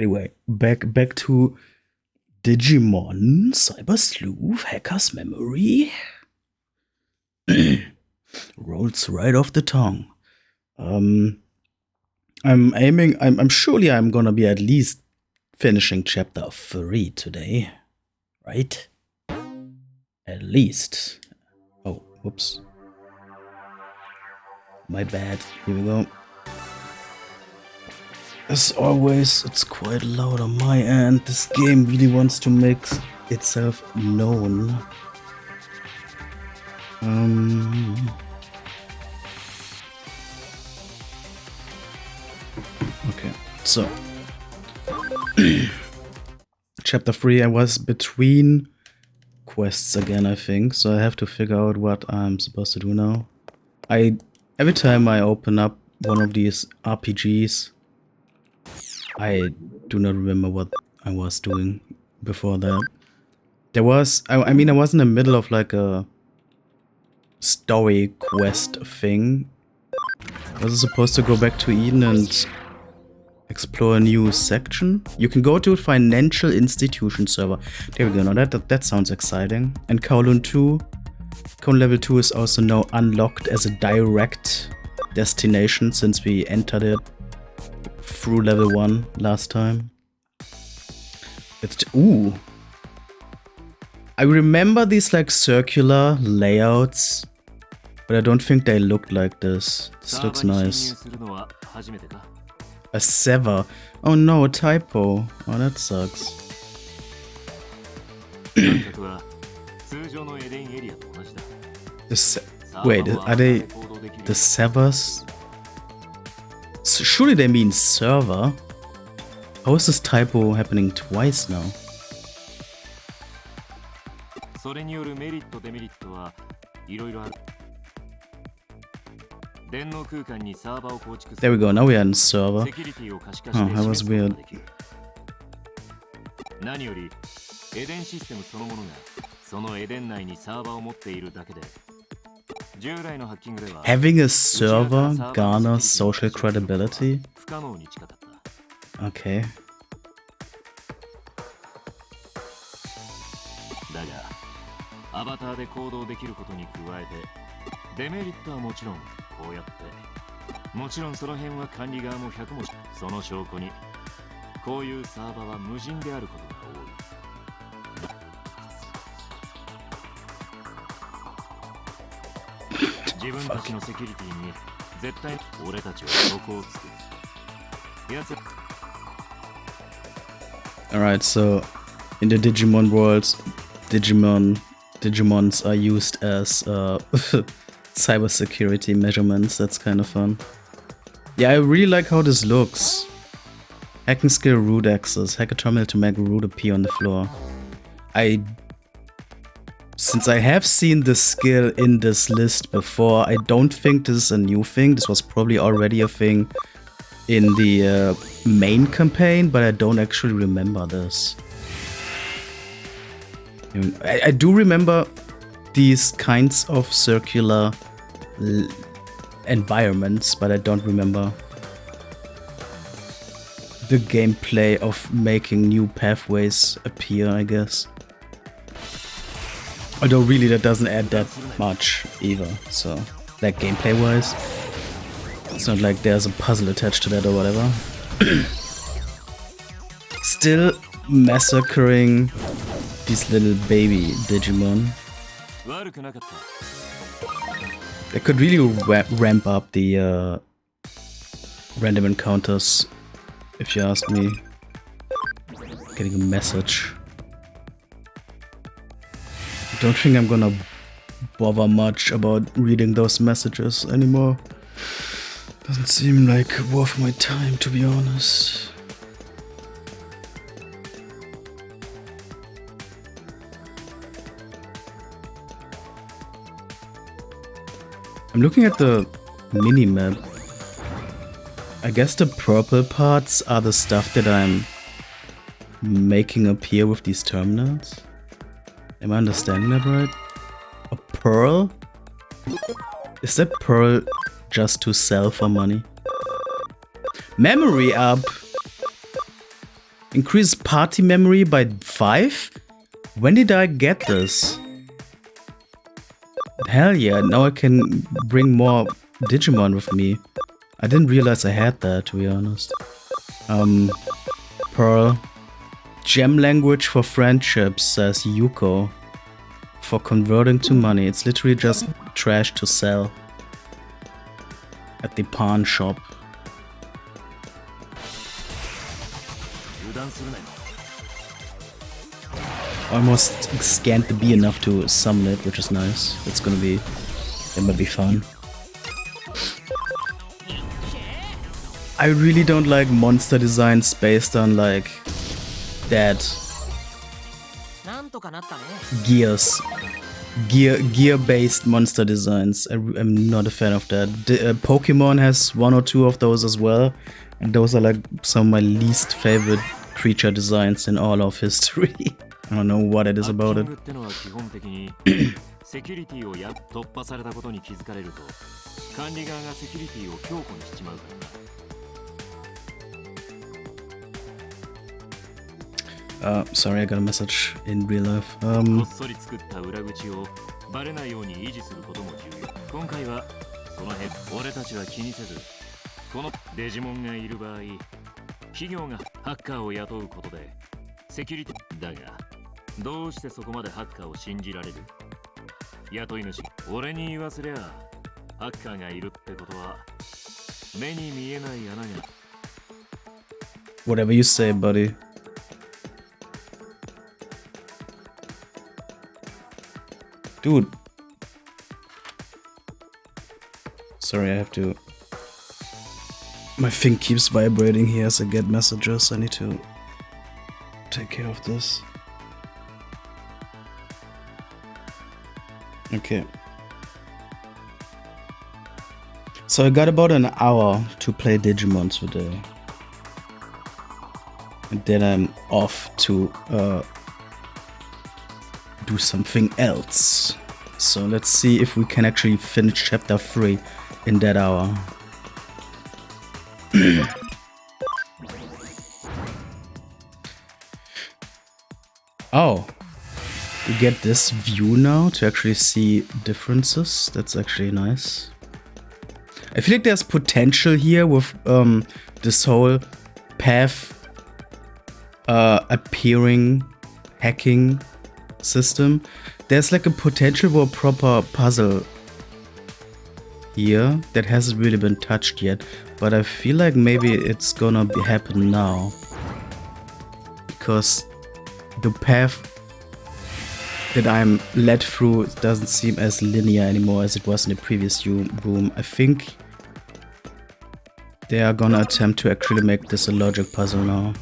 Anyway, back to Digimon, Cyber Sleuth, Hacker's Memory. Rolls right off the tongue. I'm surely I'm gonna be at least finishing chapter 3 today. Right? At least. Oh, whoops. My bad. Here we go. As always, it's quite loud on my end. This game really wants to make itself known. Okay, so chapter 3, I was between quests again, I think, so I have to figure out what I'm supposed to do now. Every time I open up one of these RPGs, I do not remember what I was doing before that. There was, I mean, I was in the middle of like a story quest thing. I was supposed to go back to Eden and explore a new section. You can go to a financial institution server. There we go. Now that sounds exciting. And Kowloon 2. Kowloon level 2 is also now unlocked as a direct destination since we entered it through level 1 last time. Ooh. I remember these like circular layouts, but I don't think they looked like this. This looks nice. A sever. Oh no, a typo. Oh, that sucks. Wait, are they the severs? Surely they mean server. How is this typo happening twice now? There we go, now we are in server. Oh, that was weird. Having a server garners social credibility? Okay. Alright, so in the Digimon worlds, Digimons are used as cybersecurity measurements. That's kind of fun. Yeah, I really like how this looks. Hacking skill root access. Hack a terminal to make a root appear on the floor. Since I have seen this skill in this list before, I don't think this is a new thing. This was probably already a thing in the main campaign, but I don't actually remember this. I do remember these kinds of circular environments, but I don't remember the gameplay of making new pathways appear, I guess. Although really that doesn't add that much either, so like gameplay wise. It's not like there's a puzzle attached to that or whatever. Still massacring these little baby Digimon. They could really ramp up the random encounters, if you ask me. Getting a message. I don't think I'm gonna bother much about reading those messages anymore. Doesn't seem like worth my time, to be honest. I'm looking at the mini-map. I guess the purple parts are the stuff that I'm making appear with these terminals. Am I understanding that right? A pearl? Is that pearl just to sell for money? Memory up! Increase party memory by 5? When did I get this? Hell yeah, now I can bring more Digimon with me. I didn't realize I had that, to be honest. Pearl. Gem language for friendship, says Yuko. For converting to money. It's literally just trash to sell. At the pawn shop. Almost scanned the bee enough to summon it, which is nice. It might be fun. I really don't like monster designs based on like that gear-based monster designs. I'm not a fan of that. Pokemon has 1 or 2 of those as well, and those are like some of my least favorite creature designs in all of history. I don't know what it is about it. Sorry, I got a message in real life. Whatever you say, buddy. Dude. Sorry, I have to... My thing keeps vibrating here as I get messages. I need to take care of this. Okay. So I got about an hour to play Digimon today. And then I'm off to do something else. So let's see if we can actually finish chapter 3 in that hour. Oh, we get this view now to actually see differences. That's actually nice. I feel like there's potential here with this whole path appearing hacking system. There's like a potential for a proper puzzle here that hasn't really been touched yet, but I feel like maybe it's gonna happen now, because the path that I'm led through doesn't seem as linear anymore as it was in the previous room. I think they are gonna attempt to actually make this a logic puzzle now.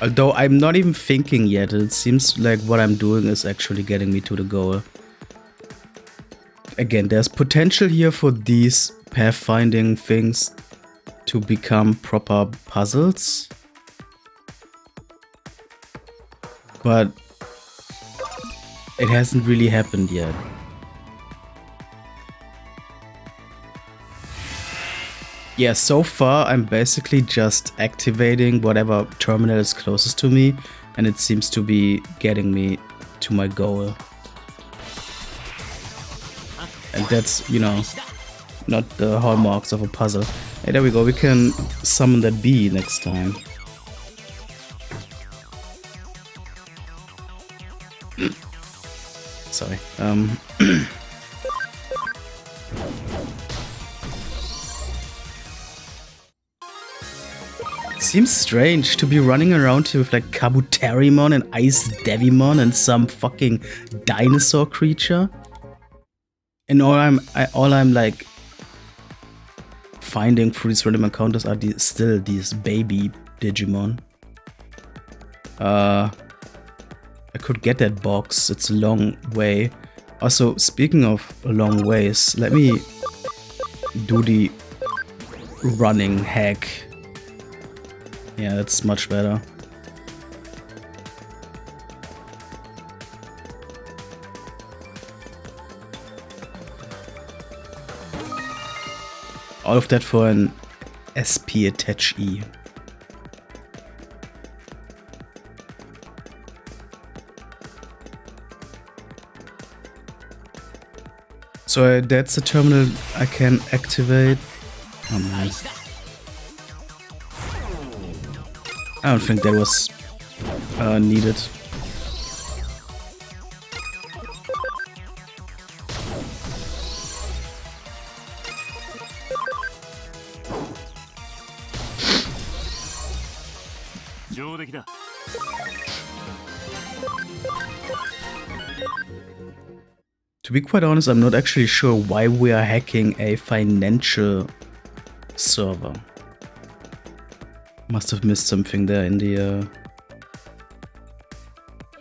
Although I'm not even thinking yet, it seems like what I'm doing is actually getting me to the goal. Again, there's potential here for these pathfinding things to become proper puzzles. But it hasn't really happened yet. Yeah, so far I'm basically just activating whatever terminal is closest to me, and it seems to be getting me to my goal. And that's, you know, not the hallmarks of a puzzle. Hey, there we go, we can summon that bee next time. Sorry. Seems strange to be running around here with like Kabuterimon and Ice Devimon and some fucking dinosaur creature. And all I'm like finding through these random encounters are still these baby Digimon. I could get that box, it's a long way. Also, speaking of long ways, let me do the running hack. Yeah, that's much better. All of that for an SP attach E. So that's the terminal I can activate. Oh man. I don't think that was needed. To be quite honest, I'm not actually sure why we are hacking a financial server. Must have missed something there in the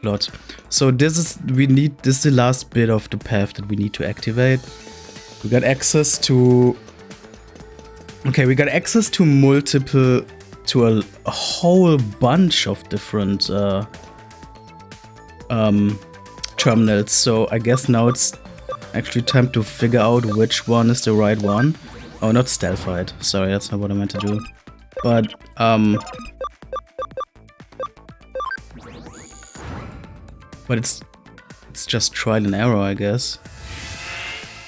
plot. So this is the last bit of the path that we need to activate. We got access to a whole bunch of different terminals. So I guess now it's actually time to figure out which one is the right one. Oh, not stealthite. Sorry, that's not what I meant to do. But it's just trial and error, I guess.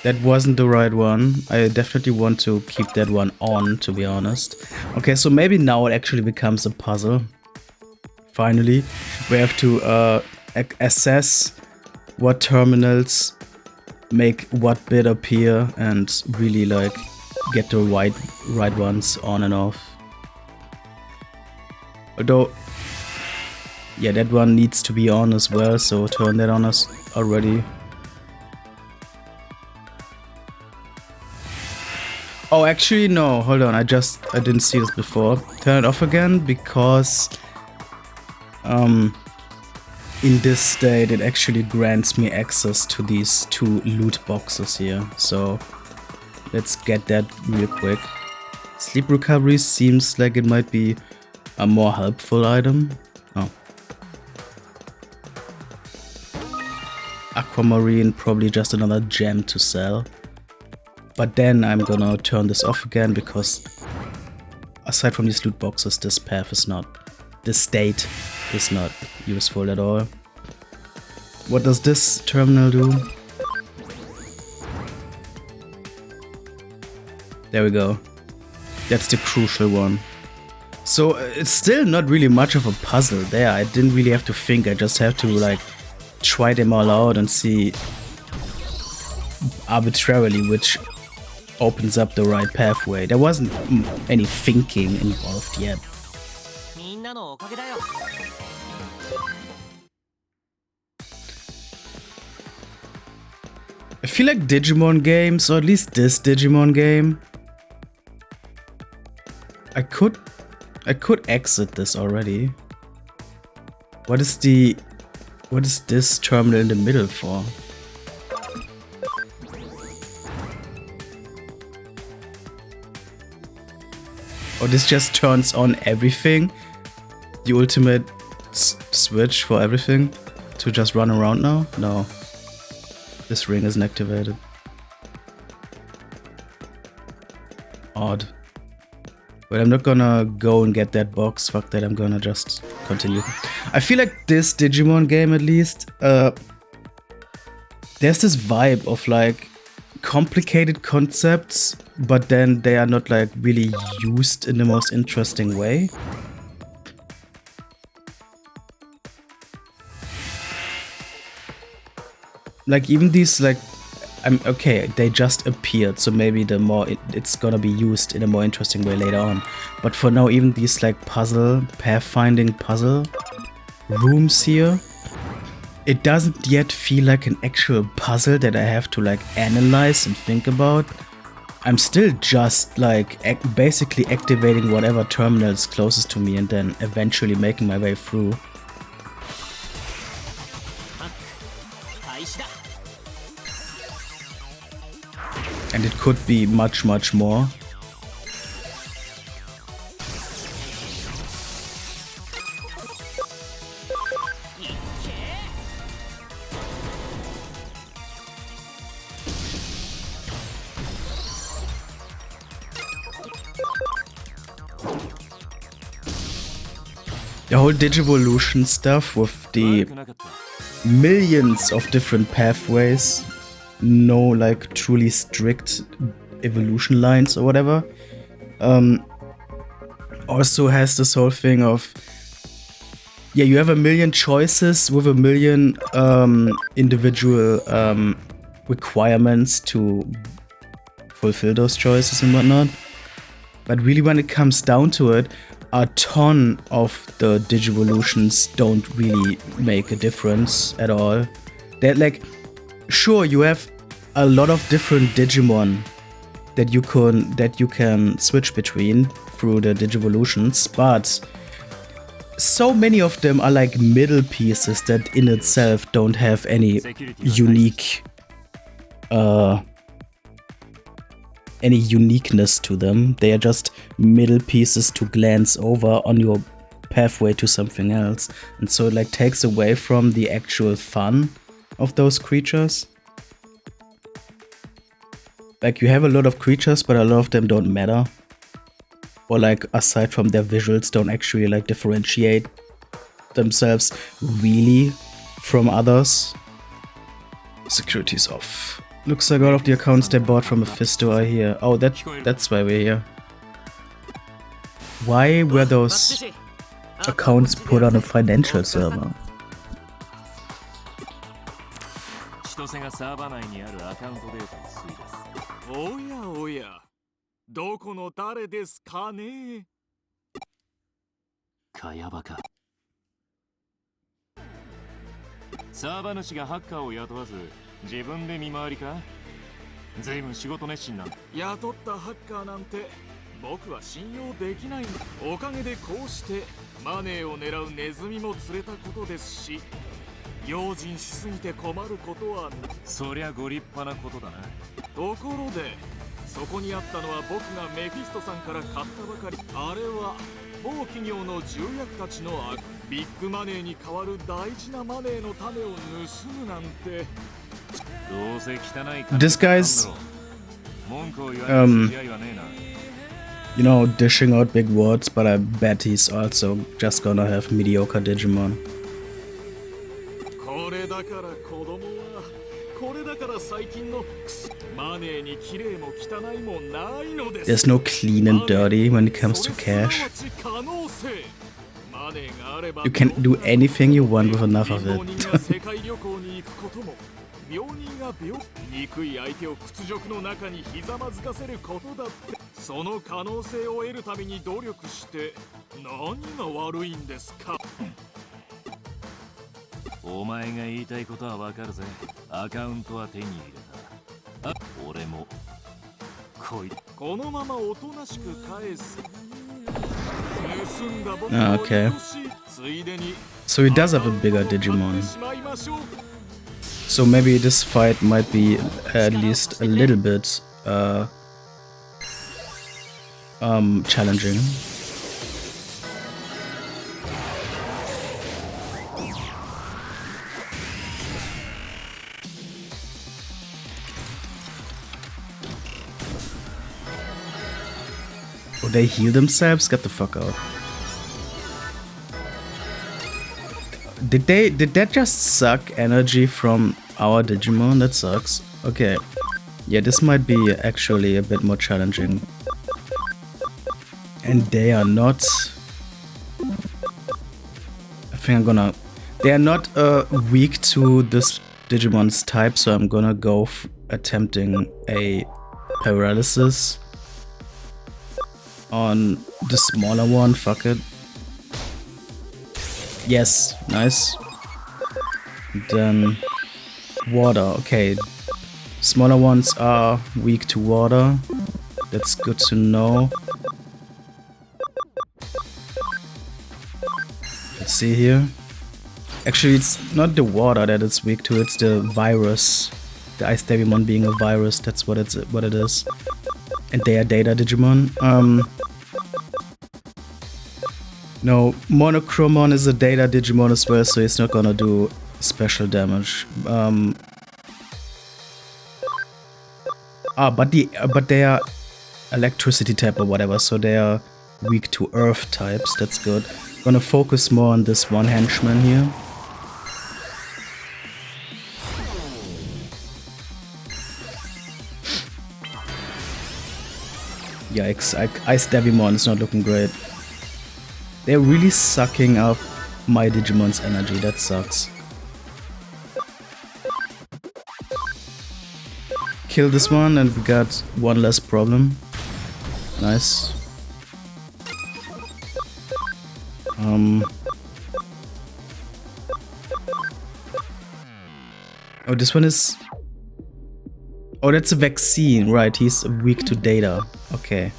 That wasn't the right one. I definitely want to keep that one on, to be honest. Okay, so maybe now it actually becomes a puzzle. Finally, we have to assess what terminals make what bit appear and really like get the right ones on and off. Although, yeah, that one needs to be on as well, so turn that on us already. Oh, actually, no, hold on, I didn't see this before. Turn it off again, because in this state it actually grants me access to these 2 loot boxes here. So let's get that real quick. Sleep recovery seems like it might be a more helpful item. Oh. Aquamarine, probably just another gem to sell. But then I'm gonna turn this off again, because aside from these loot boxes, this state is not useful at all. What does this terminal do? There we go. That's the crucial one. So it's still not really much of a puzzle there. I didn't really have to think. I just have to like try them all out and see arbitrarily which opens up the right pathway. There wasn't any thinking involved yet. I feel like Digimon games, or at least this Digimon game, I could exit this already. What is this terminal in the middle for? Oh, this just turns on everything? The ultimate switch for everything? To just run around now? No. This ring isn't activated. Odd. But I'm not gonna go and get that box. Fuck that, I'm gonna just continue. I feel like this Digimon game, at least, there's this vibe of like complicated concepts, but then they are not like really used in the most interesting way. Like even these like, okay, they just appeared, so maybe the more it's gonna be used in a more interesting way later on. But for now, even these like pathfinding puzzle rooms here, it doesn't yet feel like an actual puzzle that I have to like analyze and think about. I'm still just like basically activating whatever terminal is closest to me and then eventually making my way through. And it could be much, much more. The whole Digivolution stuff with the millions of different pathways, no like truly strict evolution lines or whatever, also has this whole thing of, yeah, you have a million choices with a million individual requirements to fulfill those choices and whatnot. But really, when it comes down to it, a ton of the Digivolutions don't really make a difference at all. They're like, sure, you have a lot of different Digimon that you can switch between through the Digivolutions, but so many of them are like middle pieces that in itself don't have any unique any uniqueness to them. They are just middle pieces to glance over on your pathway to something else. And so it like takes away from the actual fun of those creatures. Like you have a lot of creatures, but a lot of them don't matter. Or like aside from their visuals, don't actually like differentiate themselves really from others. Security's off. Looks like all of the accounts they bought from Mephisto are here. Oh, that's why we're here. Why were those accounts put on a financial server? This guy's you know, dishing out big words, but I bet he's also just gonna have mediocre Digimon. There's no clean and dirty when it comes to cash. You can do anything you want with enough of it. Okay. So he does have a bigger Digimon. So maybe this fight might be at least a little bit challenging. Oh, they heal themselves? Get the fuck out. Did that just suck energy from our Digimon? That sucks. Okay. Yeah, this might be actually a bit more challenging. And they are not... I think I'm gonna... They are not weak to this Digimon's type, so I'm gonna go attempting a paralysis on the smaller one. Fuck it. Yes, nice. Then water. Okay, smaller ones are weak to water. That's good to know. Let's see here. Actually, it's not the water that it's weak to, it's the virus. The Ice Devimon being a virus, that's what it is. And they are Data Digimon. No, Monochromon is a Data Digimon as well, so it's not gonna do special damage. But they are electricity type or whatever, so they are weak to earth types. That's good. Gonna focus more on this one henchman here. Yikes, Ice Digimon is not looking great. They're really sucking up my Digimon's energy, that sucks. Kill this one and we got one less problem. Nice. Oh, this one is... Oh, that's a vaccine, right, he's weak to data. Okay.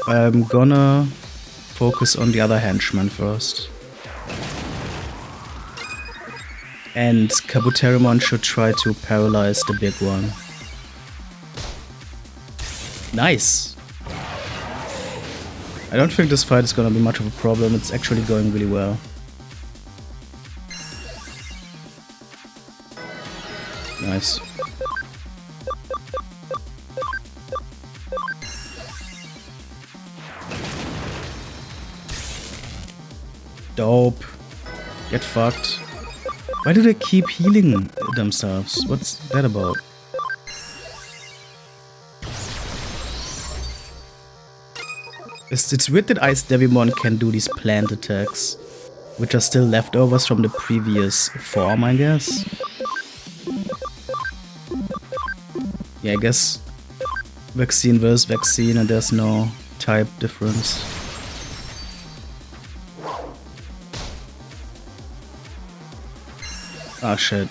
I'm gonna focus on the other henchman first. And Kabuterimon should try to paralyze the big one. Nice! I don't think this fight is gonna be much of a problem, it's actually going really well. Nice. Dope. Get fucked. Why do they keep healing themselves? What's that about? It's weird that Ice Digimon can do these plant attacks, which are still leftovers from the previous form, I guess. Yeah, I guess vaccine versus vaccine and there's no type difference. Ah, shit.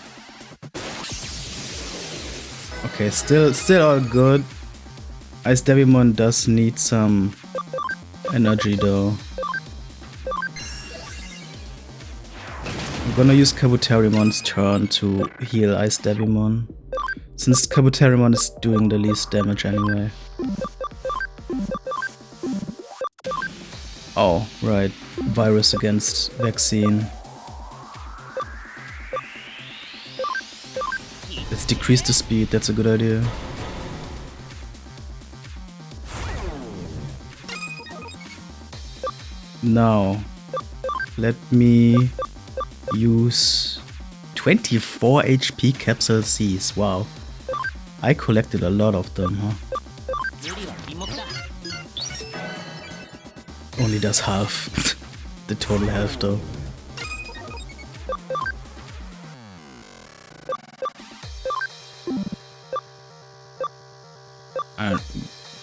Okay, still all good. Ice Digimon does need some energy though. I'm gonna use Kabuterimon's turn to heal Ice Digimon, since Kabuterimon is doing the least damage anyway. Oh, right. Virus against vaccine. Let's decrease the speed, that's a good idea. Now, let me use 24 HP capsule Cs. Wow. I collected a lot of them, huh? Only does half the total health though.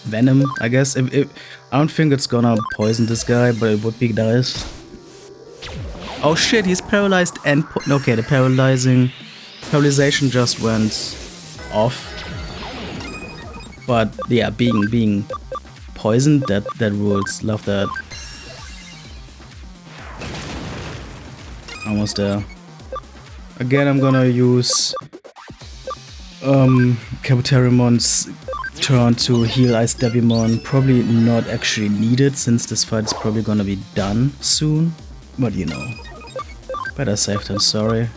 Venom, I guess. I don't think it's gonna poison this guy, but it would be nice. Oh shit, he's paralyzed and okay, the paralyzation just went off. But yeah, being poisoned, that rules. Love that. Almost there. Again, I'm gonna use Kabuterimon's turn to heal Ice Digimon. Probably not actually needed since this fight is probably gonna be done soon. But you know, better safe than sorry.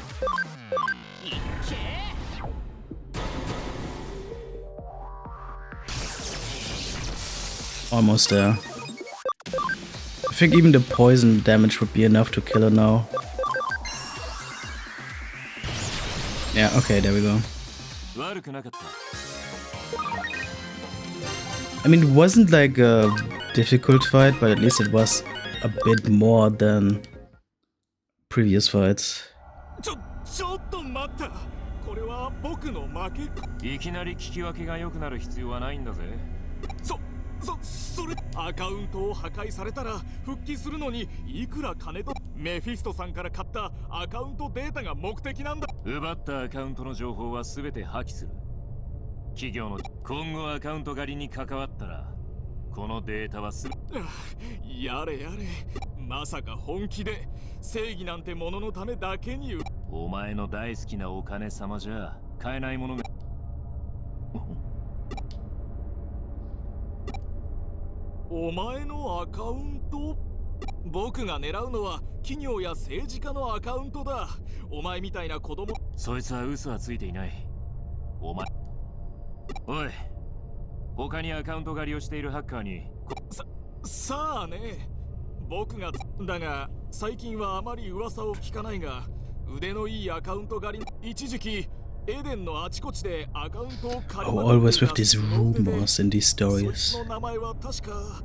Almost there. I think even the poison damage would be enough to kill her now. Yeah, okay, there we go. I mean, it wasn't like a difficult fight, but at least it was a bit more than previous fights. さあね、僕がだが最近はあまり噂を聞かないが、腕のいいアカウント狩り、一時期エデンのあちこちでアカウントを借りまく always ってい with た these 凄腕で、 rumors in these そいつ stories. の名前は確か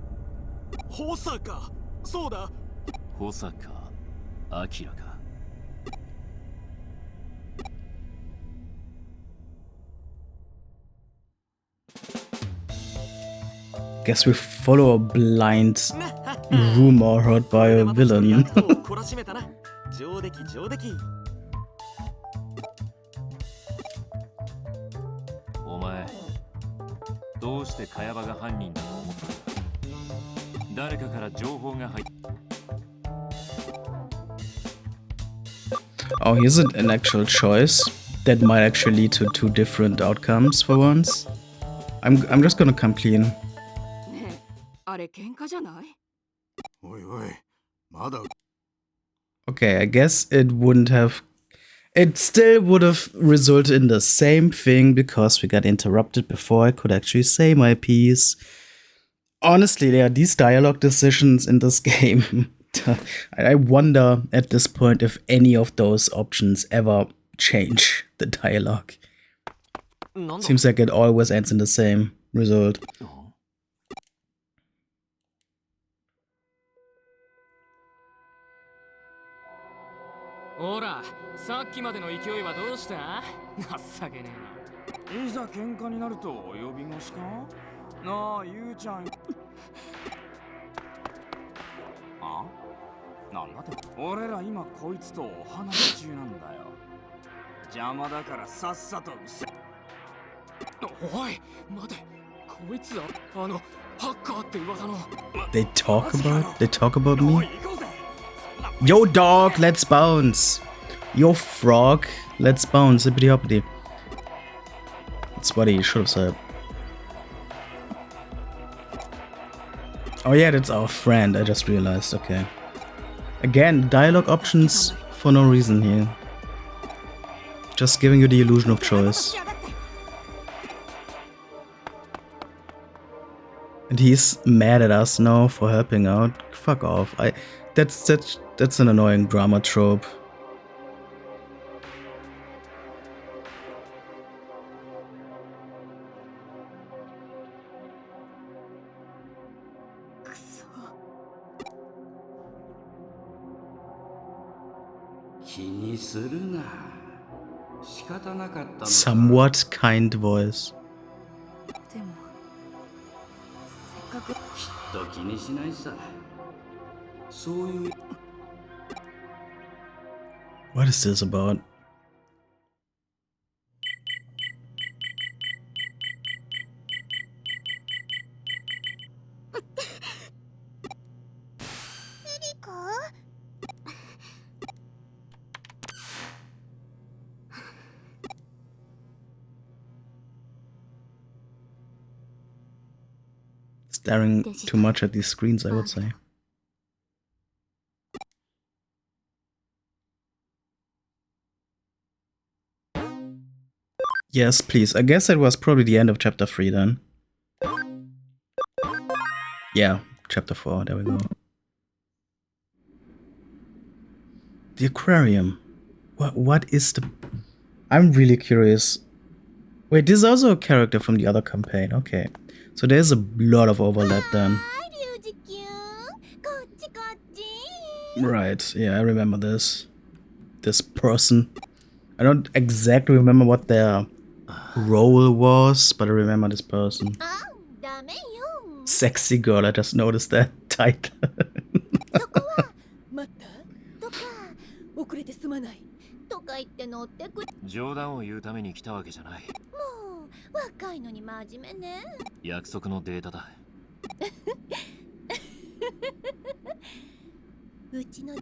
保坂。そうだ、保坂明か。Guess we follow a blind rumor heard by a villain. 上出来上出来。お前、どうして茅場が犯人だと思ったんだ。誰かから情報が入っ Oh, here's an actual choice that might actually lead to two different outcomes for once. I'm just gonna come clean. あれ喧嘩じゃない？おいおい、まだ。Okay, I guess it wouldn't have. It still would have resulted in the same thing because we got interrupted before I could actually say my piece. Honestly, there are these dialogue decisions in this game. I wonder at this point if any of those options ever change the dialogue. Seems like it always ends in the same result. ほら、さっきまでの勢いはどうした？情けねえな。いざ喧嘩になると呼び腰か？なあ、ゆうちゃん。あ？なんだって？俺ら今こいつとお話中なんだよ。邪魔だからさっさとうせ。おい、待て。こいつはハッカーって噂の。They talk about me? Yo dog, let's bounce. Yo frog, let's bounce. Hippity hoppity. That's what he should have said. Oh yeah, that's our friend, I just realized, okay. Again, dialogue options for no reason here. Just giving you the illusion of choice. And he's mad at us now for helping out. Fuck off. That's an annoying drama trope. Somewhat kind voice. What is this about? Staring too much at these screens, I would say. Yes, please. I guess that was probably the end of chapter 3 then. Yeah, chapter 4, there we go. The aquarium. What is the... I'm really curious. Wait, this is also a character from the other campaign. Okay. So there's a lot of overlap then. Right, yeah, I remember this. This person. I don't exactly remember what their role was, but I remember this person. Sexy girl, I just noticed that title. とか言って乗ってくる。冗談を言うために来たわけじゃない。もう若いのに真面目ね。約束のデータだ。うちのバッ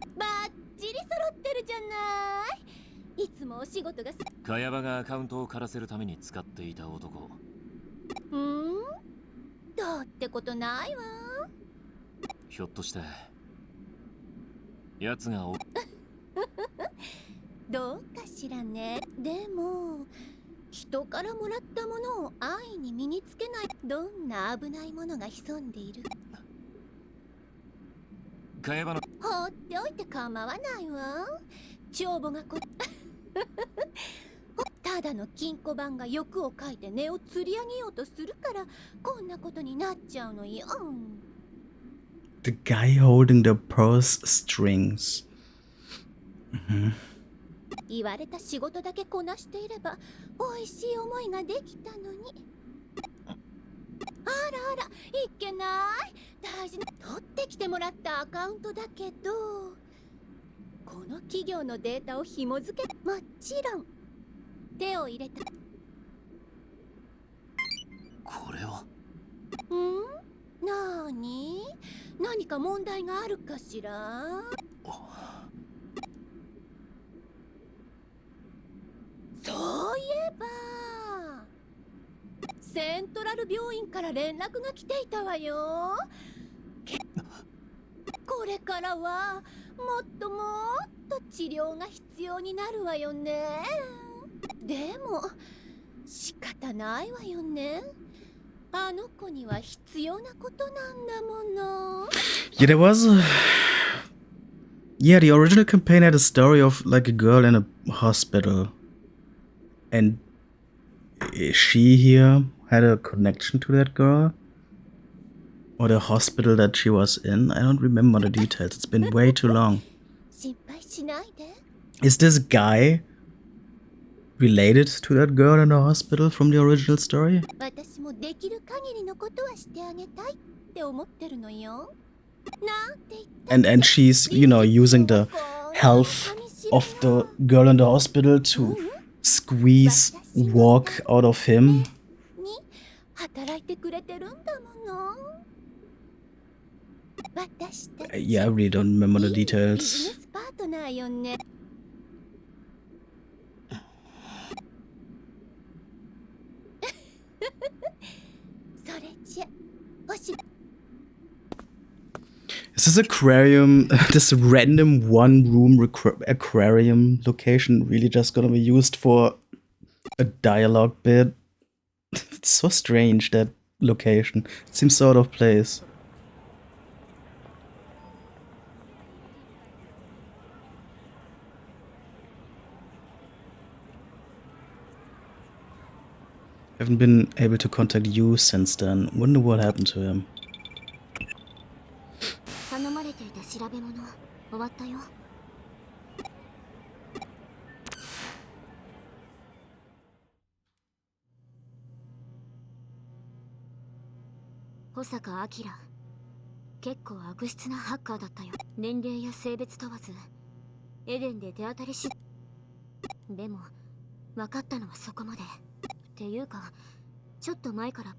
チリ揃ってるじゃない。いつもお仕事が。茅場がアカウントを枯らせるために使っていた男。どうってことないわ。ひょっとして奴がどうかしらね。でも人からもらったものを安易に身につけない。どんな危ないものが潜んでいる。茅場の放っておいて構わないわ。帳簿がただの金庫番が欲をかいて値を釣り上げようとするからこんなことになっちゃうのよ。The guy holding the purse strings. 言われた仕事だけこなしていれば美味しい思いができたのに。あらあら、いけない。大事な取ってきてもらったアカウントだけど、この企業のデータを紐付け、もちろん手を入れた。これはなーに？何か問題があるかしら？そういえばセントラル病院から連絡が来ていたわよ。これからはもっともっと治療が必要になるわよね。でも仕方ないわよね。あの子には必要なことなんだもの。Yeah, there was a... Yeah, the original campaign had a story of like a girl in a hospital. And she here had a connection to that girl? Or the hospital that she was in? I don't remember the details. It's been way too long. 心配しないで。 Is this guy related to that girl in the hospital from the original story? 私もできる限りのことはしてあげたいって思ってるのよ。なんて言ったって And she's, you know, using the health of the girl in the hospital to squeeze walk out of him. に働いてくれてるんだもの。私たち Yeah, I really don't remember the いいビジネ details. スパートナーよね。それじゃおし Is this aquarium, this random one-room aquarium location really just gonna be used for a dialogue bit? It's so strange, that location. It seems so out of place. Haven't been able to contact you since then. Wonder what happened to him. 頼まれていた調べ物終わったよ。保坂明、結構悪質なハッカーだったよ。年齢や性別問わずエデンで手当たりし、でも分かったのはそこまで。っていうかちょっと前から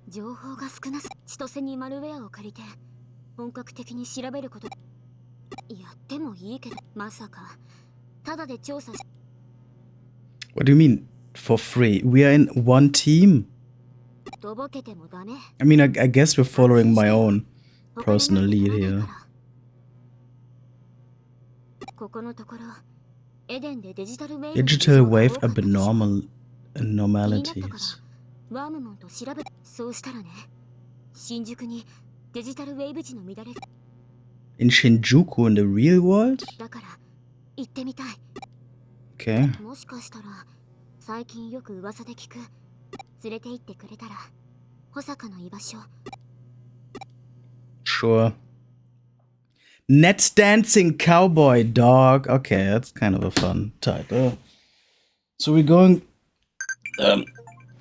情報が少なす。千歳にマルウェアを借りて本格的に調べることやってもいいけど、まさかただで調査し。 What do you mean, for free? We are in one team? とぼけてもダメ。 I mean, I guess we're following my own personal lead here. ここのところエデンでデジタルウェイブ Digital wave abnormalities. ワームモンと調べ、そうしたらね、新宿にデジタルウェイブ時の乱れ In Shinjuku in the real world? だから行ってみたい。 Okay. もしかしたら最近よく噂で聞く、連れて行ってくれたら保坂の居場所。 Sure. Net dancing cowboy dog. Okay, that's kind of a fun title. So we're going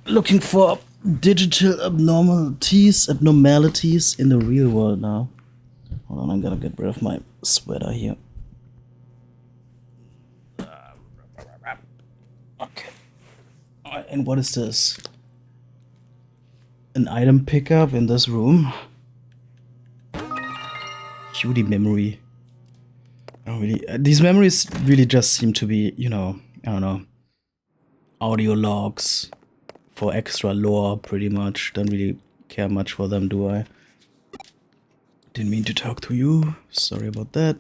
looking for digital abnormalities in the real world now. Hold on, I'm gonna get rid of my sweater here. Okay. Alright, and what is this? An item pickup in this room? Cutie memory. I don't really. These memories really just seem to be, you know, I don't know, audio logs for extra lore, pretty much. Don't really care much for them, do I? Didn't mean to talk to you. Sorry about that.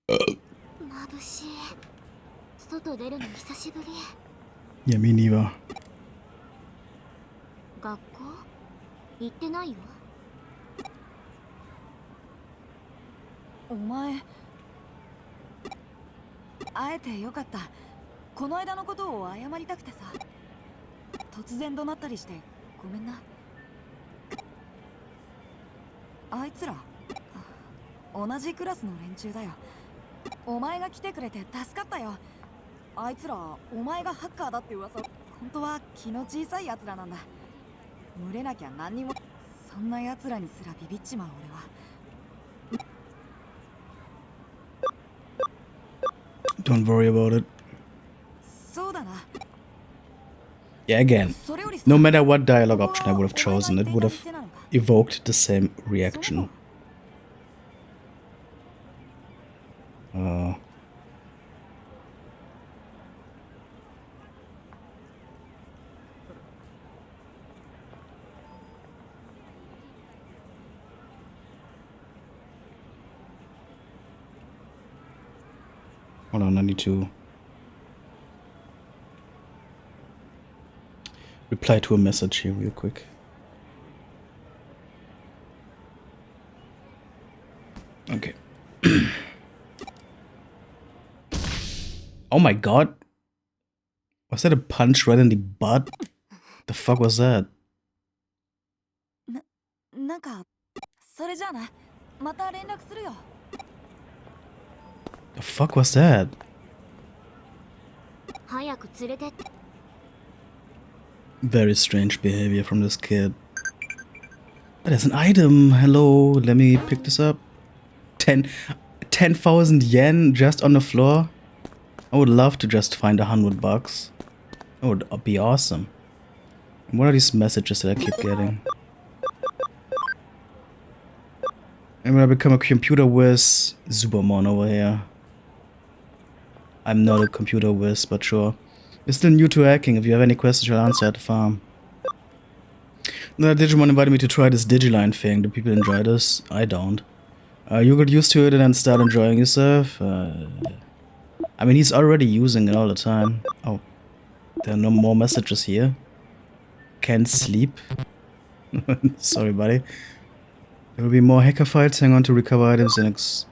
眩しい。外出るの久しぶり。 Yeah, me neither. 学校行ってないよ。お前会えてよかった。この間のことを謝りたくてさ。突然怒鳴ったりしてごめんな。あいつら同じクラスの連中だよ。お前が来てくれて助かったよ。あいつらお前がハッカーだって噂。本当は気の小さい奴らなんだ。群れなきゃ何にも。そんな奴らにすらビビっちまう俺は。Don't worry about it. そうだな。 Yeah, again, それよりさ、 no matter what dialogue option I would have chosen, it would have evoked the same reaction. Hold on, I need to reply to a message here real quick. Okay. Oh my god. Was that a punch right in the butt? The fuck was that? なんかそれじゃあな。また連絡するよ。 The fuck was that? 早く連れてって。 Very strange behavior from this kid. There's an item. Hello, let me pick this up. 10,000 yen just on the floor. I would love to just find $100. That would be awesome. And what are these messages that I keep getting? And when I become a computer whiz, Supermon over here. I'm not a computer whiz, but sure. You're still new to hacking. If you have any questions, you'll answer at the farm. No, Digimon invited me to try this Digiline thing. Do people enjoy this? I don't. You got used to it and then start enjoying yourself? I mean, he's already using it all the time. Oh, there are no more messages here. Can't sleep. Sorry, buddy. There will be more hacker fights. Hang on to recover items and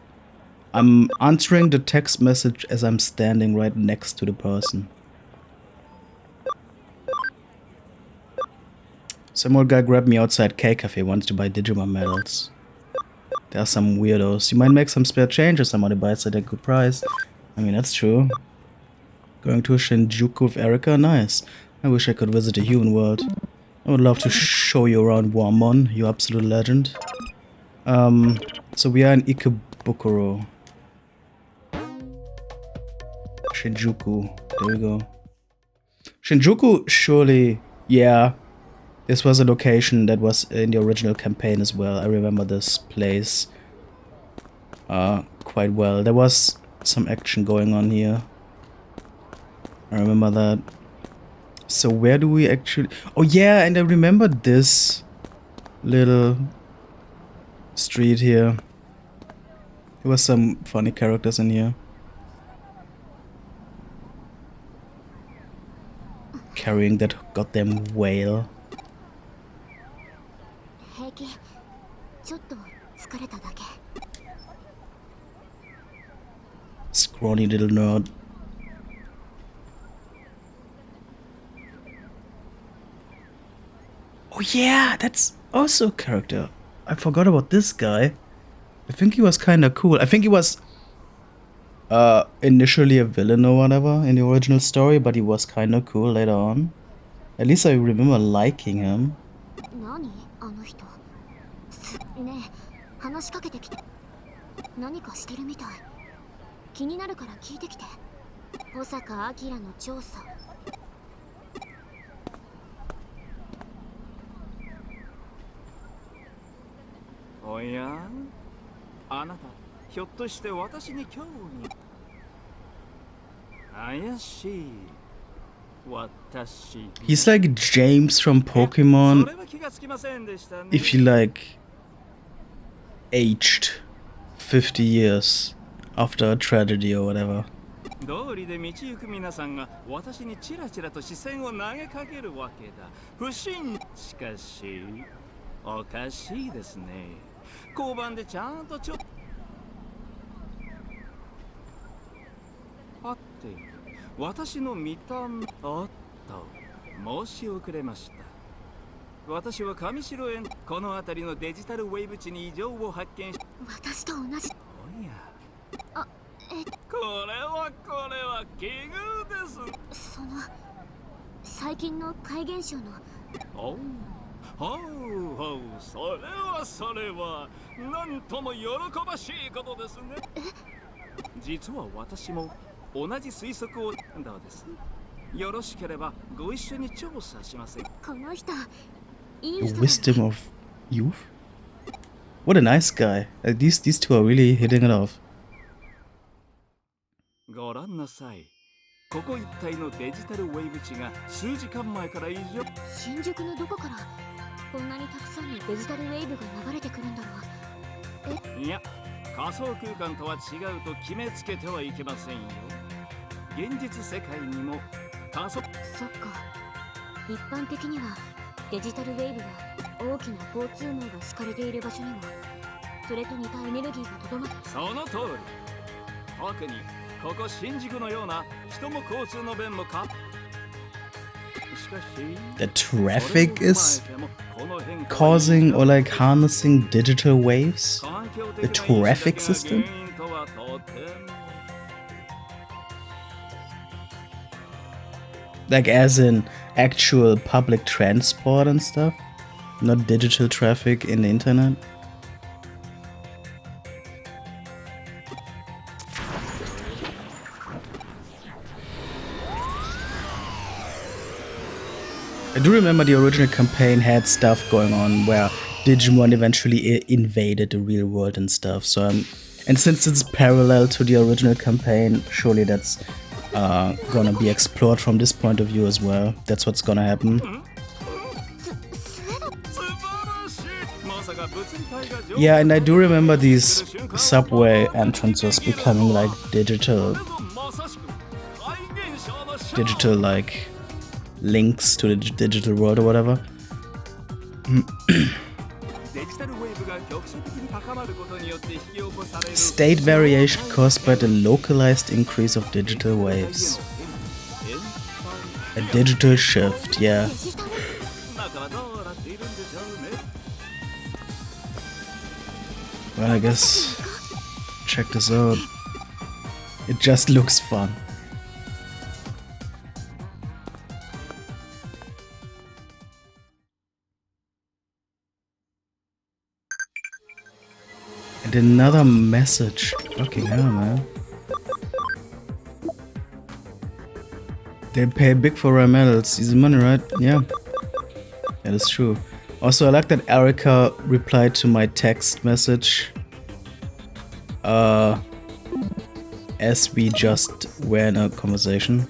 I'm answering the text message as I'm standing right next to the person. Some old guy grabbed me outside K-Cafe once to buy Digimon medals. There are some weirdos. You might make some spare change if somebody buys it at a good price. I mean, that's true. Going to Shinjuku with Erika? Nice. I wish I could visit the human world. I would love to show you around Warmon, you absolute legend. So we are in Ikebukuro. Shinjuku. There we go. Shinjuku, surely, yeah. This was a location that was in the original campaign as well. I remember this place quite well. There was some action going on here. I remember that. So where do we actually... Oh yeah, and I remember this little street here. There was some funny characters in here. Carrying that goddamn whale. 平気。ちょっと疲れただけ。 Scrawny little nerd. Oh yeah, that's also a character. I forgot about this guy. I think he was kinda cool. I think he was initially a villain or whatever in the original story, but he was kinda cool later on. At least I remember liking him. 何あの人。ねえ、話しかけてきて。何かしてるみたい。気になるから聞いてきて。保坂明の調査。おやあなたひょっとして私に興味怪しい私 He's like James from Pokemon それは気がつきませんでしたね if he like aged 50 years after a tragedy or whatever. 通りで道行く皆さんが私にチラチラと視線を投げかけるわけだ不審しかしおかしいですね交番でちゃんと私の見た目おっと申し遅れました。私は上白園この辺りのデジタルウェーブ値に異常を発見し、私と同じ。おやあ、これは奇遇です。その最近の怪現象の。おうそれはなんとも喜ばしいことですね。実は私も同じ推測を。どうです？よろしければご一緒に調査しません？この人いい The 人だ。 wisdom of youth? What a nice guy. These two are really hitting it off. ご覧なさい。ここ一帯のデジタルウェーブ値が数時間前から異常。新宿のどこからこんなにたくさんのデジタルウェーブが流れてくるんだろう。いや、仮想空間とは違うと決めつけてはいけませんよ。現実世界にも仮想。そっか、一般的にはデジタルウェーブが大きな交通網が敷かれている場所にもそれと似たエネルギーがとどまって。その通り。特にここ新宿のような人も交通の便もか。しかし The traffic is causing or like harnessing digital waves? The traffic system? Like as in actual public transport and stuff? Not digital traffic in the internet? I do remember the original campaign had stuff going on where Digimon eventually invaded the real world and stuff. So and since it's parallel to the original campaign, surely that's gonna be explored from this point of view as well. That's what's gonna happen. Yeah, and I do remember these subway entrances becoming like digital like links to the digital world or whatever. State variation caused by the localized increase of digital waves. A digital shift, yeah. Well, I guess check this out. It just looks fun. And another message. Fucking hell, man. They pay big for rare medals. Easy money, right? Yeah. That is true. Also, I like that Erica replied to my text message. As we just were in a conversation.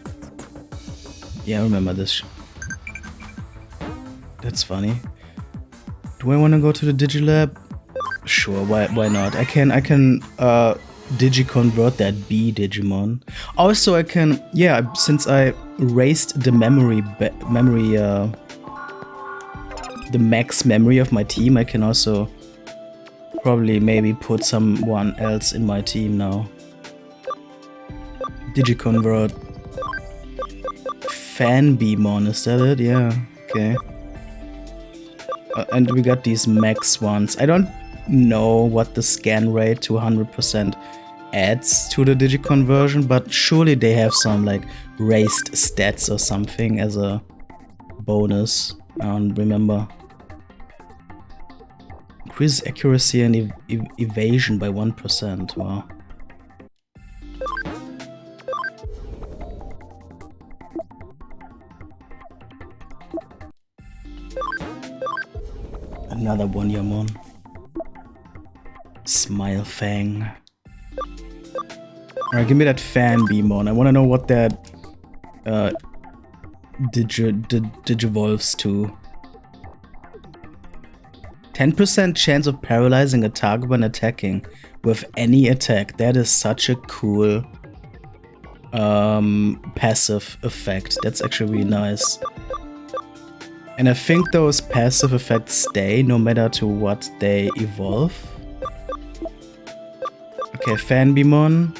Yeah, I remember this. That's funny. Do I want to go to the Digilab? Sure, why not? I can Digiconvert that B Digimon. Also, I can, yeah, since I raised the the max memory of my team, I can also probably maybe put someone else in my team now. Digiconvert Fanbeamon, is that it? Yeah, okay. And we got these max ones. I don't know what the scan rate to 100% adds to the Digiconversion, but surely they have some like raised stats or something as a bonus. I don't remember. Increases accuracy and evasion by 1%. Wow. Another One-Yamon. Smile Fang. Alright, give me that Fanbeamon. I want to know what that digivolves to. 10% chance of paralyzing a target when attacking with any attack. That is such a cool passive effect. That's actually really nice. And I think those passive effects stay no matter to what they evolve. Okay, Fanbeamon.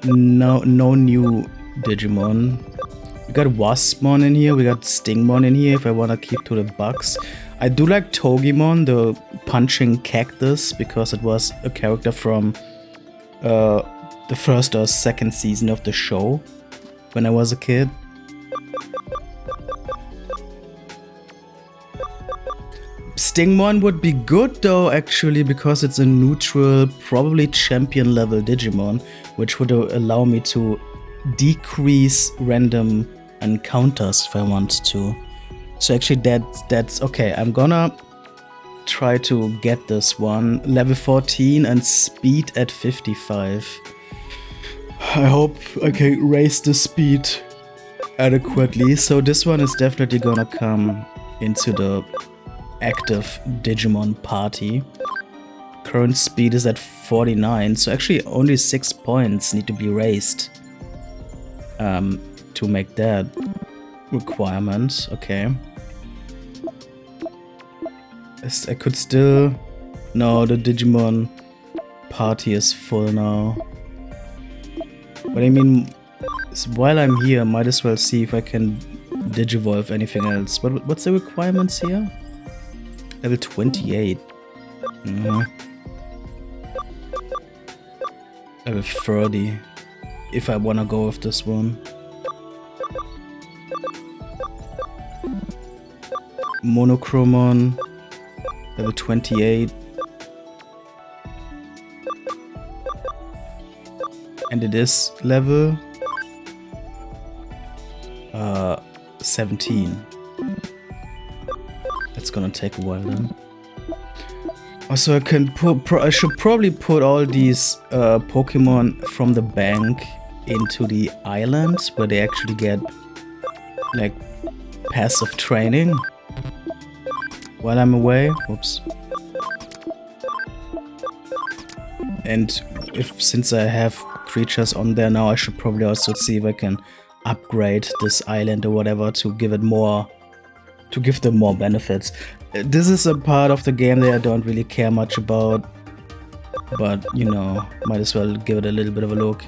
no new Digimon. We got Waspmon in here, we got Stingmon in here if I wanna keep to the bugs. I do like Togimon, the punching cactus, because it was a character from the first or second season of the show when I was a kid. Stingmon would be good though, actually, because it's a neutral, probably champion level Digimon, which would allow me to decrease random encounters if I want to. So actually that's okay. I'm gonna try to get this one. Level 14 and speed at 55. I hope I can raise the speed adequately. So this one is definitely gonna come into the active Digimon party. Current speed is at 49, so actually only 6 points need to be raised to make that requirement. Okay. I could still... No, the Digimon party is full now. But I mean, while I'm here, I might as well see if I can Digivolve anything else. What's the requirements here? Level 28. Level 30. If I wanna go with this one. Monochromon. Level 28. And it is level 17. It's gonna take a while then. Also, I should probably put all these Pokemon from the bank into the island where they actually get like passive training while I'm away. Whoops. And since I have creatures on there now, I should probably also see if I can upgrade this island or whatever to give it more, to give them more benefits. This is a part of the game that I don't really care much about, but you know, might as well give it a little bit of a look.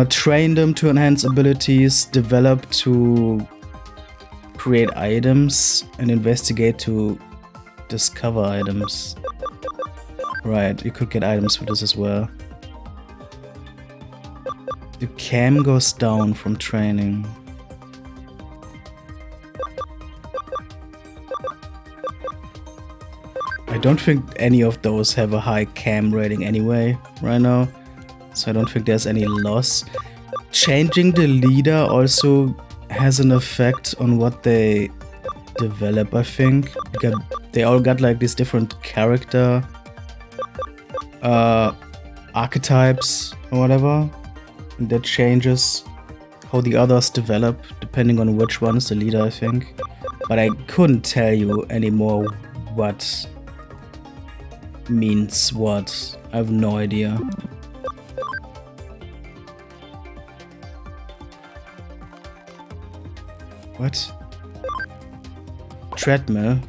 Train them to enhance abilities, develop to create items, and investigate to discover items. Right, you could get items for this as well. The cam goes down from training. I don't think any of those have a high cam rating anyway right now, so I don't think there's any loss. Changing the leader also has an effect on what they develop, I think. They all got like these different character archetypes or whatever, and that changes how the others develop depending on which one is the leader, I think. But I couldn't tell you anymore what means what. I have no idea. What? Treadmill?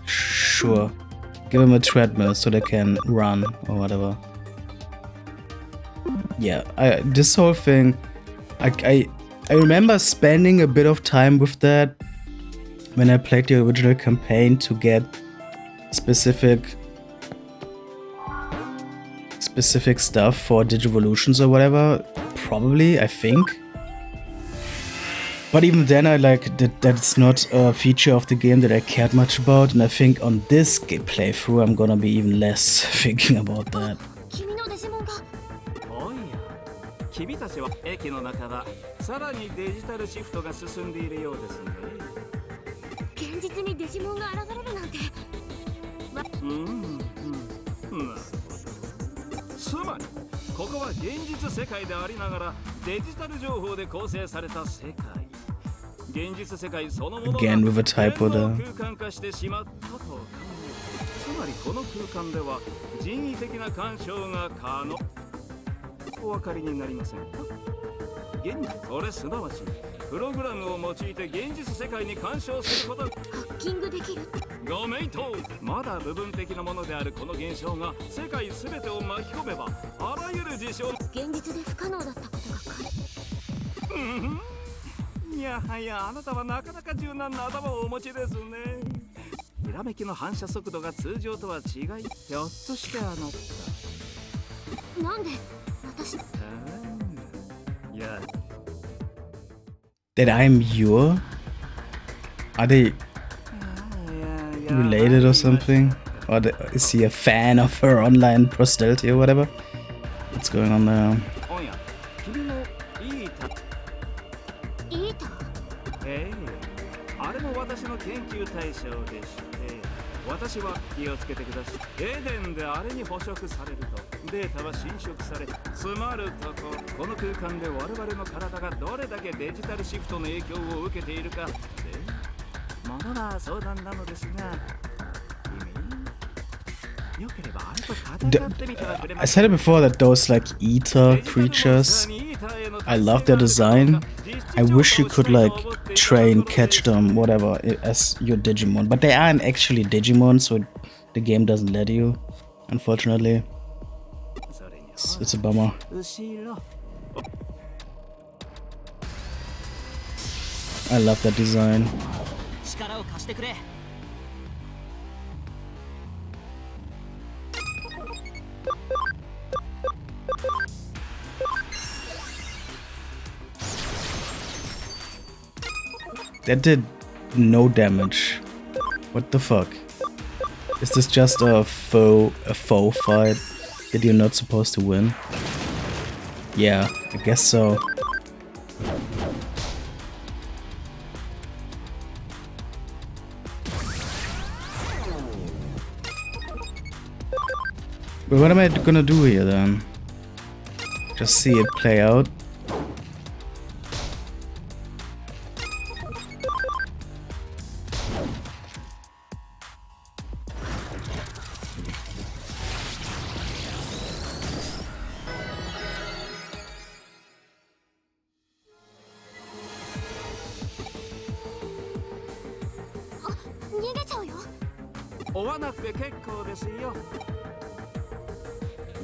Sure. Give them a treadmill so they can run or whatever. Yeah, this whole thing, I remember spending a bit of time with that when I played the original campaign to get specific stuff for Digivolutions or whatever. Probably, I think. But even then, I like that's not a feature of the game that I cared much about, and I think on this playthrough I'm gonna be even less thinking about that. 君たちは駅の中だ。さらにデジタルシフトが進んでいるようですね。現実にデジモンが現れるなんて。つまりここは現実世界でありながらデジタル情報で構成された世界。現実世界そのものが空間化してしまったと考える。つまりこの空間では人為的な干渉が可能。お分かりになりませんか？これすなわちプログラムを用いて現実世界に干渉すること。ハッキングできる。ごめんと、まだ部分的なものであるこの現象が世界すべてを巻き込めば、あらゆる事象。現実で不可能だったことがいやはや、あなたはなかなか柔軟な頭をお持ちですね。ひらめきの反射速度が通常とは違い、ひょっとしてあなた。なんで私。いや。That I'm your? Are they related or something? Or is he a fan of her online prosperity or whatever? What's going on there? おや、君のいいた。いいと。あれも私の研究対象でして、私は気をつけてください。エデンであれに捕食されると、データは侵食され、つまるとこの空間で我々の体がどれだけデジタルシフトの影響を受けているかで、ものは相談なのですが、君、よければあれと戦ってみてはくれま I せん said it before that those like eater creatures, I love their design. I wish you could like train, catch them, whatever, as your Digimon. But they aren't actually Digimon, so the game doesn't let you, unfortunately. It's a bummer. I love that design. 力を貸してくれ。That did no damage. What the fuck? Is this just a faux fight that you're not supposed to win? Yeah, I guess so. But what am I gonna do here then? Just see it play out?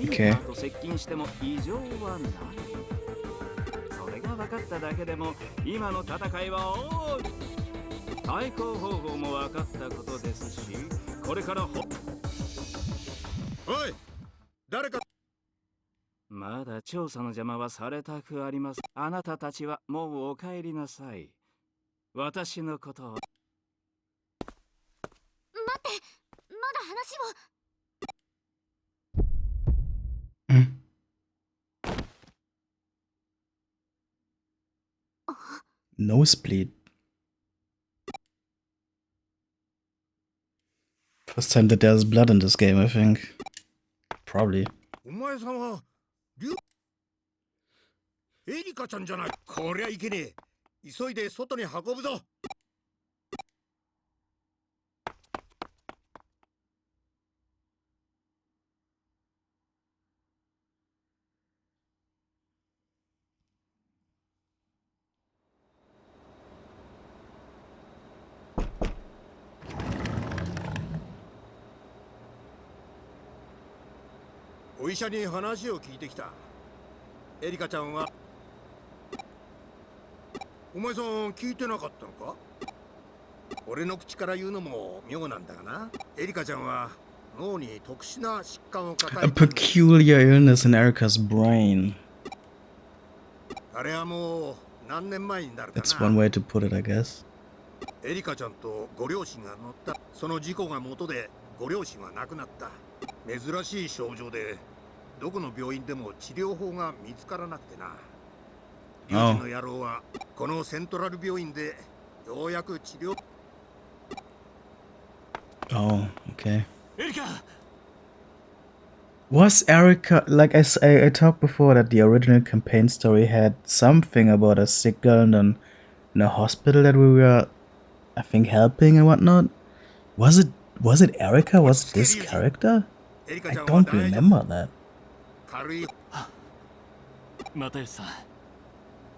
Okay. 接近しても異常はない。それが分かっただけでも今の戦いは対抗方法も分かったことですし、これからおい、誰か。まだ調査の邪魔はされたくあります。あなたたちはもうお帰りなさい。私のことを。待って、まだ話を。Nosebleed. First time that there's blood in this game, I think. Probably. お前さんはエリカちゃんじゃない。こりゃいけねえ。急いで外に運ぶぞ。お医者に話を聞いてきた。エリカちゃんは。お前さん聞いてなかったのか？俺の口から言うのも妙なんだがな。エリカちゃんは脳に特殊な疾患を抱 A えている。 peculiar illness in Erica's brain. あれはもう何年前になるか That's one な。 way to put it, I guess. エリカちゃんとご両親が乗った。その事故が元でご両親は亡くなった。珍しい症状でどこの病院でも治療法が見つからなくてな。リュウジの野郎はこのセントラル病院でようやく治療。 Oh, okay. エリカ。 Was Erica, like I talked before that the original campaign story had something about a sick girl in a hospital that we were, I think, helping and whatnot? Was it Erica? Was it this character? I don't remember that. 軽い。又吉さん、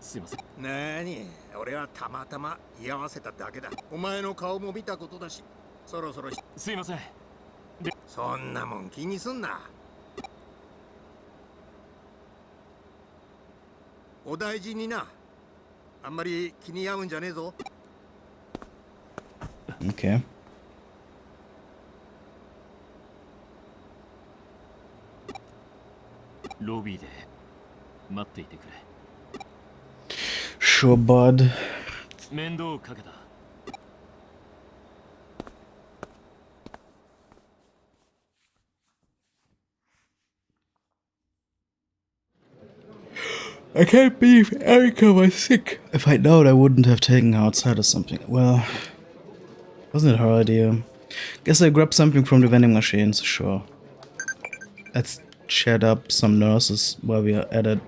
すいません。なに、俺はたまたま居合わせただけだ。お前の顔も見たことだし、そろそろすいません。そんなもん気にすんな。お大事にな。あんまり気に合うんじゃねえぞ。Okay. Lobby で待っていてくれ。 Sure, bud. 面倒をかけた。I can't believe Erica was sick. If I'd known, I wouldn't have taken her outside or something. Well, wasn't it her idea? Guess I grabbed something from the vending machines, sure. Let's chat up some nurses while we are at it.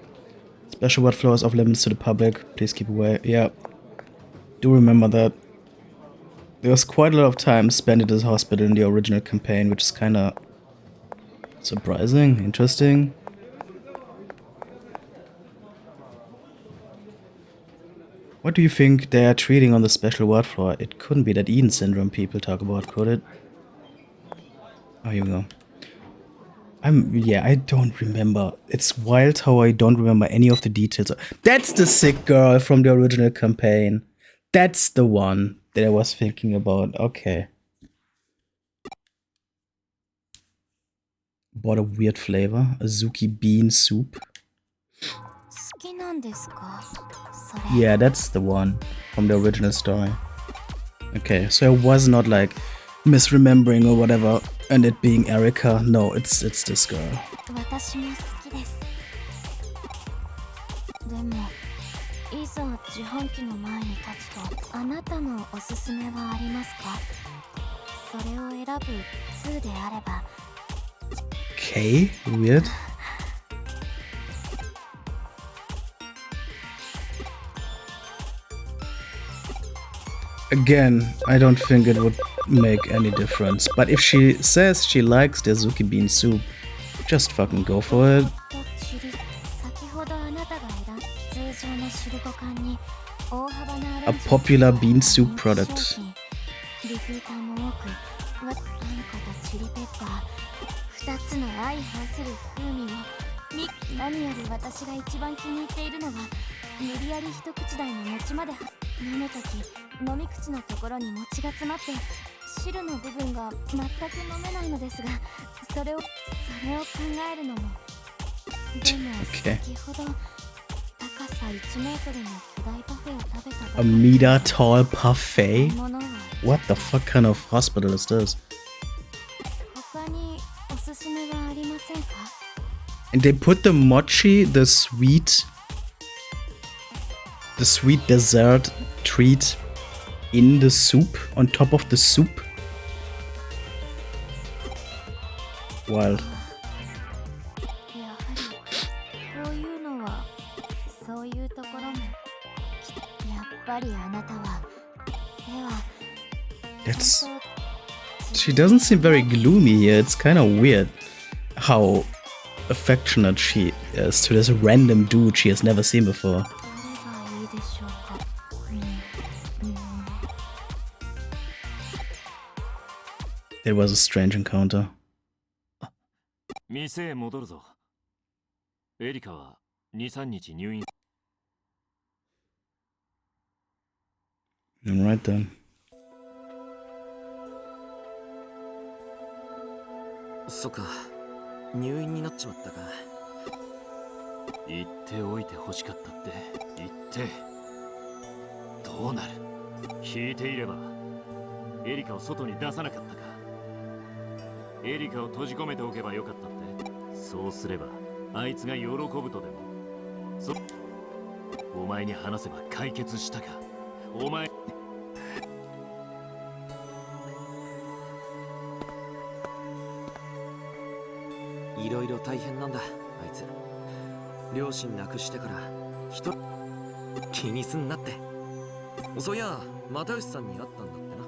Special ward floor is off limits to the public. Please keep away. Yeah. Do remember that. There was quite a lot of time spent at this hospital in the original campaign, which is kinda surprising, interesting. What do you think they are treating on the special ward floor? It couldn't be that Eden syndrome people talk about, could it? Oh, here we go. Yeah, I don't remember. It's wild how I don't remember any of the details. That's the sick girl from the original campaign. That's the one that I was thinking about. Okay. Bought a weird flavor. Azuki bean soup. Yeah, that's the one from the original story. Okay, so I was not like misremembering or whatever, and it being Erica. No, it's this girl. Okay, weird. Again, I don't think it would make any difference. But if she says she likes the Azuki bean soup, just fucking go for it. A popular bean soup product. Okay. A meter tall parfait? What the fuck kind of hospital is this? And they put the mochi, the sweet dessert treat in the soup, on top of the soup. Wild. That's... She doesn't seem very gloomy here. It's kind of weird how affectionate she is to this random dude she has never seen before. It was a strange encounter. 店へ戻るぞ。エリカは2、3日入院。Alright then. そっか、入院になっちまったか。言っておいて欲しかったって言って。どうなる？引いていればエリカを外に出さなかったか。エリカを閉じ込めておけばよかったって。そうすればあいつが喜ぶとでも。お前に話せば解決したか。お前。いろいろ大変なんだ、あいつ。両親亡くしてから気にすんなって。そういや、又吉さんに会ったんだってな。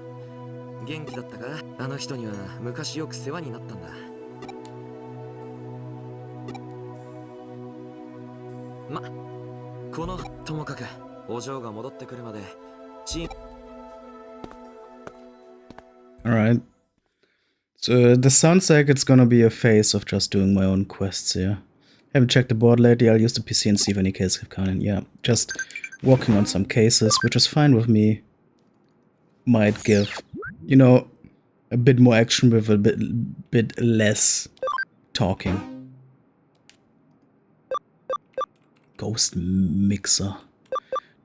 元気だったか？あの人には昔よく世話になったんだ。ま、このともかくお嬢が戻ってくるまでチーム Alright. So this sounds like it's gonna be a phase of just doing my own quests here. Haven't checked the board lately. I'll use the PC and see if any cases have come in. Yeah, just working on some cases, which is fine with me. Might give, you know, a bit more action with a bit less talking. Ghost Mixer.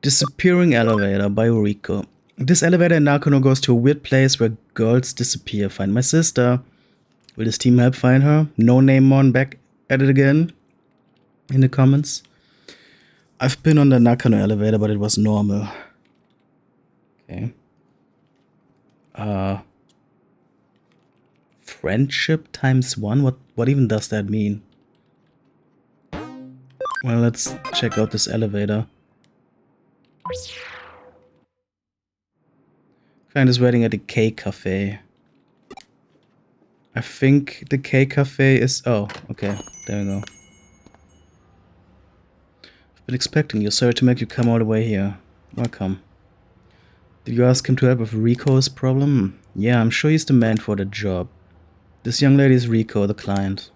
Disappearing Elevator by Rico. This elevator in Nakano goes to a weird place where girls disappear. Find my sister. Will this team help find her? No name on back at it again. In the comments. I've been on the Nakano elevator, but it was normal. Okay. Friendship times 1? What even does that mean? Well, let's check out this elevator. Client is waiting at the K Cafe. I think the K Cafe is... Oh, okay. There we go. I've been expecting you. Sorry to make you come all the way here. Welcome. Did you ask him to help with Rico's problem? Yeah, I'm sure he's the man for the job. This young lady is Rico, the client.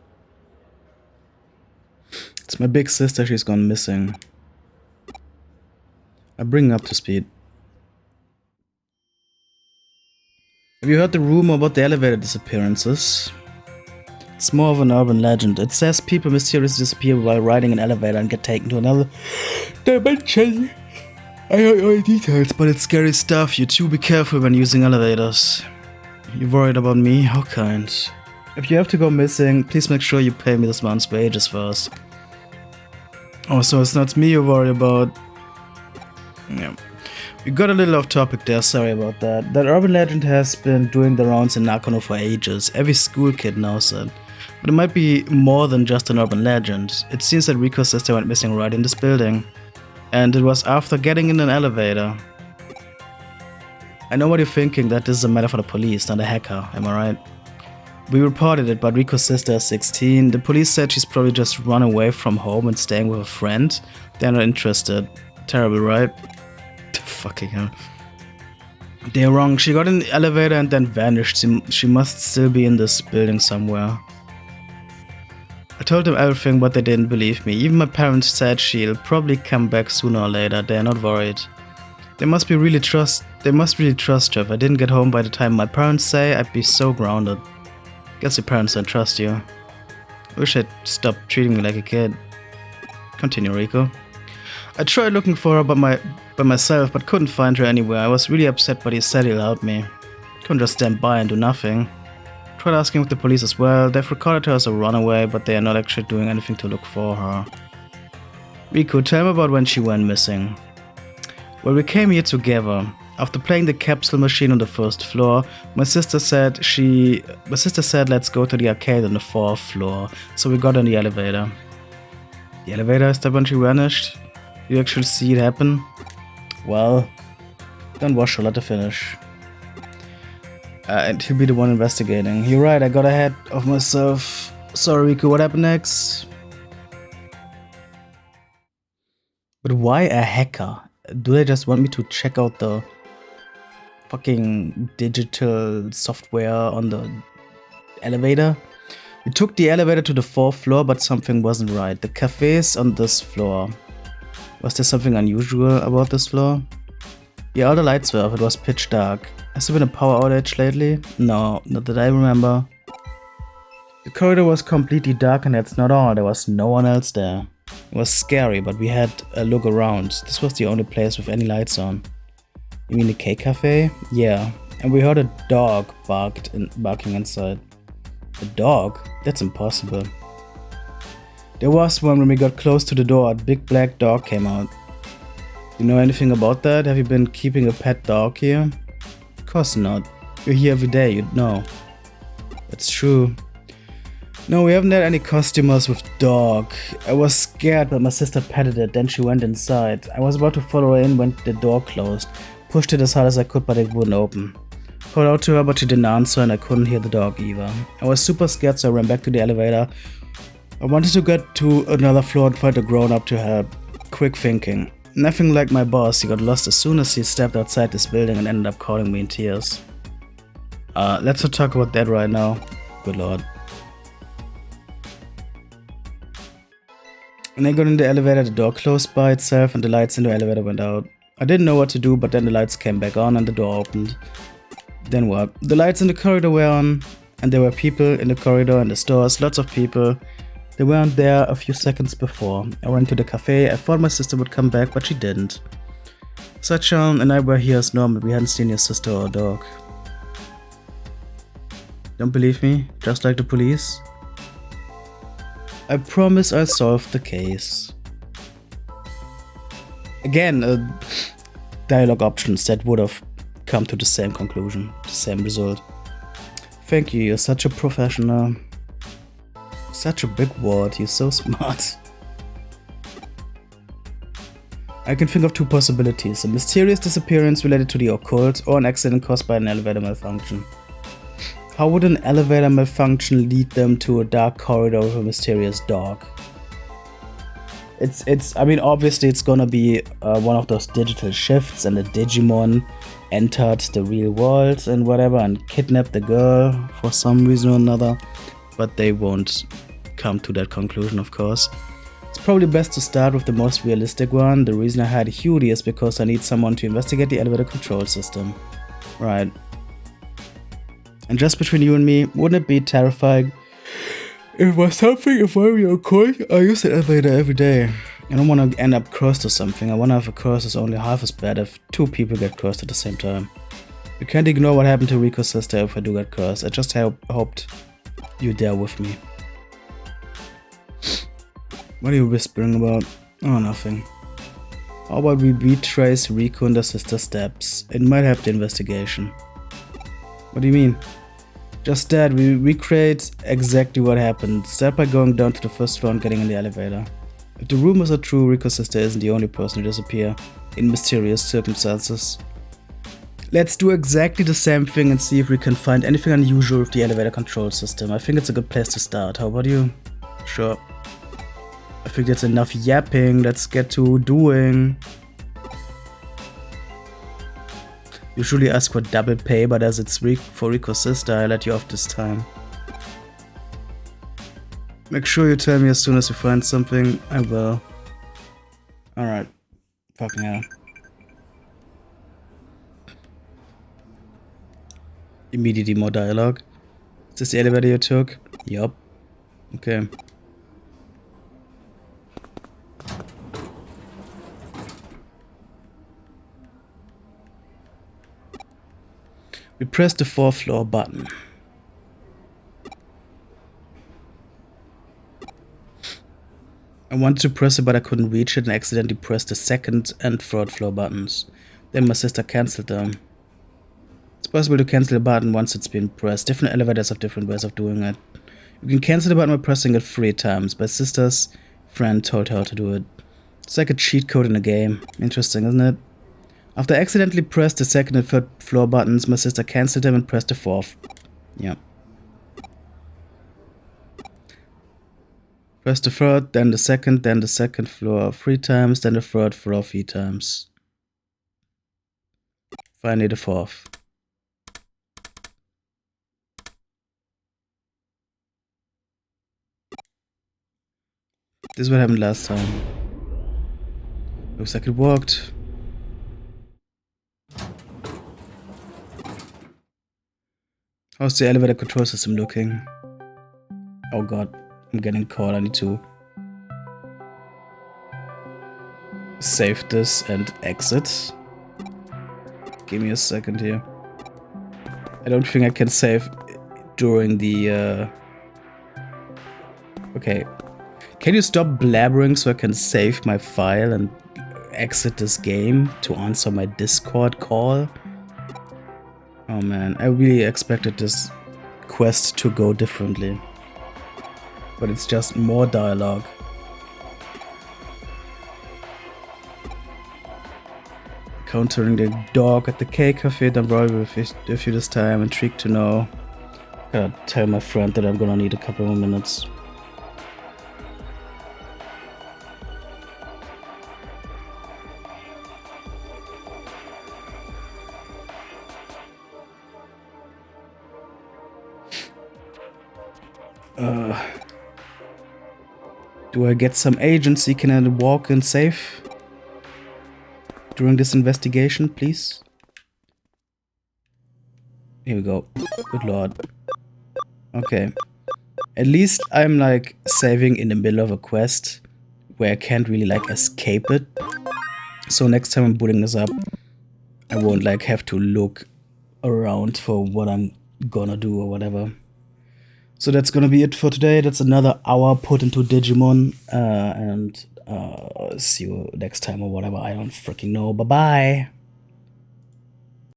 It's my big sister. She's gone missing. I'll bring her up to speed. Have you heard the rumor about the elevator disappearances? It's more of an urban legend. It says people mysteriously disappear while riding an elevator and get taken to another dimension. I don't know the details, but it's scary stuff. You too, be careful when using elevators. You worried about me? How kind. If you have to go missing, please make sure you pay me this month's wages first. Oh, so it's not me you worry about. Yeah. We got a little off topic there, sorry about that. That urban legend has been doing the rounds in Nakano for ages. Every school kid knows it. But it might be more than just an urban legend. It seems that Rico's sister went missing right in this building. And it was after getting in an elevator. I know what you're thinking, that this is a matter for the police, not a hacker, am I right? We reported it, but Rico's sister is 16. The police said she's probably just run away from home and staying with a friend. They're not interested. Terrible, right? Fucking hell. They're wrong. She got in the elevator and then vanished. She must still be in this building somewhere. I told them everything, but they didn't believe me. Even my parents said she'll probably come back sooner or later. They're not worried. They must really trust her. If I didn't get home by the time my parents say, I'd be so grounded. Guess your parents don't trust you. I wish I'd stop treating me like a kid. Continue, Rico. I tried looking for her by myself, but couldn't find her anywhere. I was really upset, but he said he'll help me. Couldn't just stand by and do nothing. Tried asking with the police as well. They've recorded her as a runaway, but they are not actually doing anything to look for her. Rico, tell me about when she went missing. Well, we came here together. After playing the capsule machine on the first floor, my sister said let's go to the arcade on the 4th floor, so we got on the elevator. The elevator is that when she vanished? You actually see it happen? Well, don't wash her, let her finish. And he'll be the one investigating. You're right, I got ahead of myself. Sorry, Riku, what happened next? But why a hacker? Do they just want me to check out the fucking digital software on the elevator? We took the elevator to the 4th floor, but something wasn't right. The cafe is on this floor. Was there something unusual about this floor? Yeah, all the lights were off, it was pitch dark. Has there been a power outage lately? No, not that I remember. The corridor was completely dark and that's not all, there was no one else there. It was scary, but we had a look around. This was the only place with any lights on. You mean the K Cafe? Yeah, and we heard a dog barking inside. A dog? That's impossible. There was one when we got close to the door, a big black dog came out. You know anything about that? Have you been keeping a pet dog here? Of course not. You're here every day, you'd know. That's true. No, we haven't had any customers with dog. I was scared, but my sister petted it, then she went inside. I was about to follow her in when the door closed. Pushed it as hard as I could, but it wouldn't open. Called out to her, but she didn't answer and I couldn't hear the dog either. I was super scared, so I ran back to the elevator. I wanted to get to another floor and find a grown-up to help. Quick thinking. Nothing like my boss, he got lost as soon as he stepped outside this building and ended up calling me in tears. Let's not talk about that right now. Good lord. When I got in the elevator, the door closed by itself and the lights in the elevator went out. I didn't know what to do, but then the lights came back on and the door opened. Then what? The lights in the corridor were on, and there were people in the corridor and the stores, lots of people. They weren't there a few seconds before. I went to the cafe, I thought my sister would come back, but she didn't. Sachan and I were here as normal, we hadn't seen your sister or dog. Don't believe me? Just like the police? I promise I'll solve the case. Again, dialogue options that would have come to the same conclusion, the same result. Thank you, you're such a professional. Such a big word, you're so smart. I can think of two possibilities, a mysterious disappearance related to the occult or an accident caused by an elevator malfunction. How would an elevator malfunction lead them to a dark corridor with a mysterious dog? I mean, obviously it's gonna be one of those digital shifts and the Digimon entered the real world and whatever and kidnapped the girl for some reason or another, but they won't come to that conclusion, of course. It's probably best to start with the most realistic one. The reason I hired Hughie is because I need someone to investigate the elevator control system. Right. And just between you and me, wouldn't it be terrifying if it was something involving a coin? I use the elevator every day. I don't want to end up cursed or something. I want to have a curse that's only half as bad if two people get cursed at the same time. You can't ignore what happened to Rico's sister if I do get cursed. I just hoped you're there with me. What are you whispering about? Oh, nothing. How about we retrace Rico and her sister's steps? It might help the investigation. What do you mean? Just that, we recreate exactly what happened. Start by going down to the first floor and getting in the elevator. If the rumors are true, Rico's sister isn't the only person to disappear in mysterious circumstances. Let's do exactly the same thing and see if we can find anything unusual with the elevator control system. I think it's a good place to start. How about you? Sure. I think that's enough yapping. Let's get to doing. Usually ask for double pay, but as it's for Rico's sister, I let you off this time. Make sure you tell me as soon as you find something. I will. Alright. Fucking hell. Immediately more dialogue. Is this the elevator you took? Yup. Okay. We press the 4th floor button. I wanted to press it, but I couldn't reach it and accidentally pressed the 2nd and 3rd floor buttons. Then my sister cancelled them. It's possible to cancel a button once it's been pressed. Different elevators have different ways of doing it. You can cancel the button by pressing it 3 times. My sister's friend told her how to do it. It's like a cheat code in a game. Interesting, isn't it? After I accidentally pressed the 2nd and 3rd floor buttons, my sister cancelled them and pressed the 4th. Yeah. Press the 3rd, then the 2nd floor 3 times, then the 3rd floor 3 times. Finally the 4th. This is what happened last time. Looks like it worked. How's the elevator control system looking? Oh god, I'm getting caught. I need to save this and exit. Give me a second here. I don't think I can save during the Okay. Can you stop blabbering so I can save my file and exit this game to answer my Discord call? Oh man, I really expected this quest to go differently. But it's just more dialogue. Countering the dog at the cake cafe, done well with you this time, intrigued to know. Gotta tell my friend that I'm gonna need a couple more minutes. Do I get some agency? Can I walk in safe during this investigation, please? Here we go. Good lord. Okay. At least I'm like saving in the middle of a quest where I can't really like escape it. So next time I'm booting this up, I won't like have to look around for what I'm gonna do or whatever. So that's gonna be it for today. That's another hour put into Digimon. And see you next time or whatever. I don't freaking know. Bye bye.